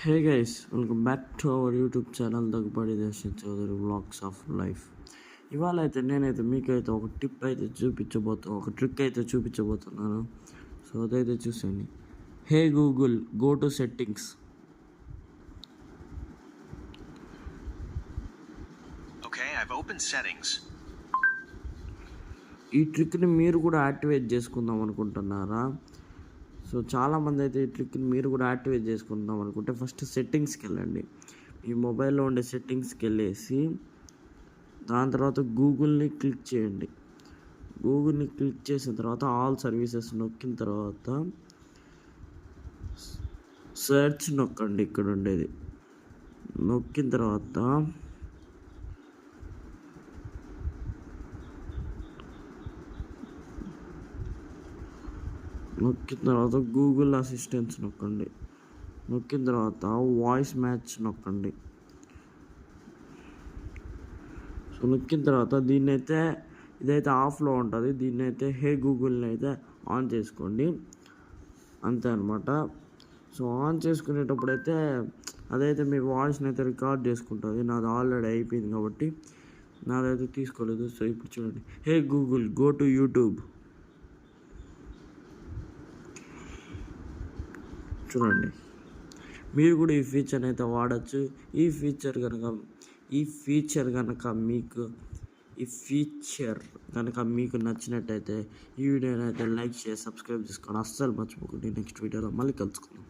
Hey guys, welcome back to our YouTube channel Daggubati Darshan Chowdary vlogs of life. ఇవాళ అయితే నేనైతే మీకైతే ఒక టిప్ అయితే ఒక ట్రిక్ అయితే చూపించబోతున్నాను. సో అదైతే చూసండి. Hey Google, go to settings. Okay, I've opened settings. ఈ ట్రిక్ని మీరు కూడా యాక్టివేట్ చేసుకుందాం అనుకుంటున్నారా? సో చాలామంది అయితే ఈ ట్రిక్ని మీరు కూడా యాక్టివేట్ చేసుకుందాం అనుకుంటే ఫస్ట్ సెట్టింగ్స్కి వెళ్ళండి. మీ మొబైల్లో ఉండే సెట్టింగ్స్కి వెళ్ళేసి దాని తర్వాత గూగుల్ని క్లిక్ చేయండి. గూగుల్ని క్లిక్ చేసిన తర్వాత ఆల్ సర్వీసెస్ నొక్కిన తర్వాత సెర్చ్ నొక్కండి. ఇక్కడ ఉండేది నొక్కిన తర్వాత గూగుల్ అసిస్టెంట్స్ నొక్కండి. నొక్కిన తర్వాత వాయిస్ మ్యాచ్ నొక్కండి. సో నొక్కిన తర్వాత ఇదైతే ఆఫ్లో ఉంటుంది. దీన్నైతే హే గూగుల్ని అయితే ఆన్ చేసుకోండి. అంతే అనమాట. సో ఆన్ చేసుకునేటప్పుడు అయితే అదైతే మీ వాయిస్ని అయితే రికార్డ్ చేసుకుంటుంది. నాది ఆల్రెడీ అయిపోయింది కాబట్టి నాదైతే తీసుకోలేదు. సో ఇప్పుడు చూడండి, హే గూగుల్, గో టు యూట్యూబ్. చూడండి, మీరు కూడా ఈ ఫీచర్ అయితే వాడచ్చు. ఈ ఫీచర్ కనుక మీకు నచ్చినట్టయితే ఈ వీడియోని అయితే లైక్ చేసి సబ్స్క్రైబ్ చేసుకోండి. అస్సలు మర్చిపోకండి. నెక్స్ట్ వీడియోలో మళ్ళీ కలుసుకుందాం.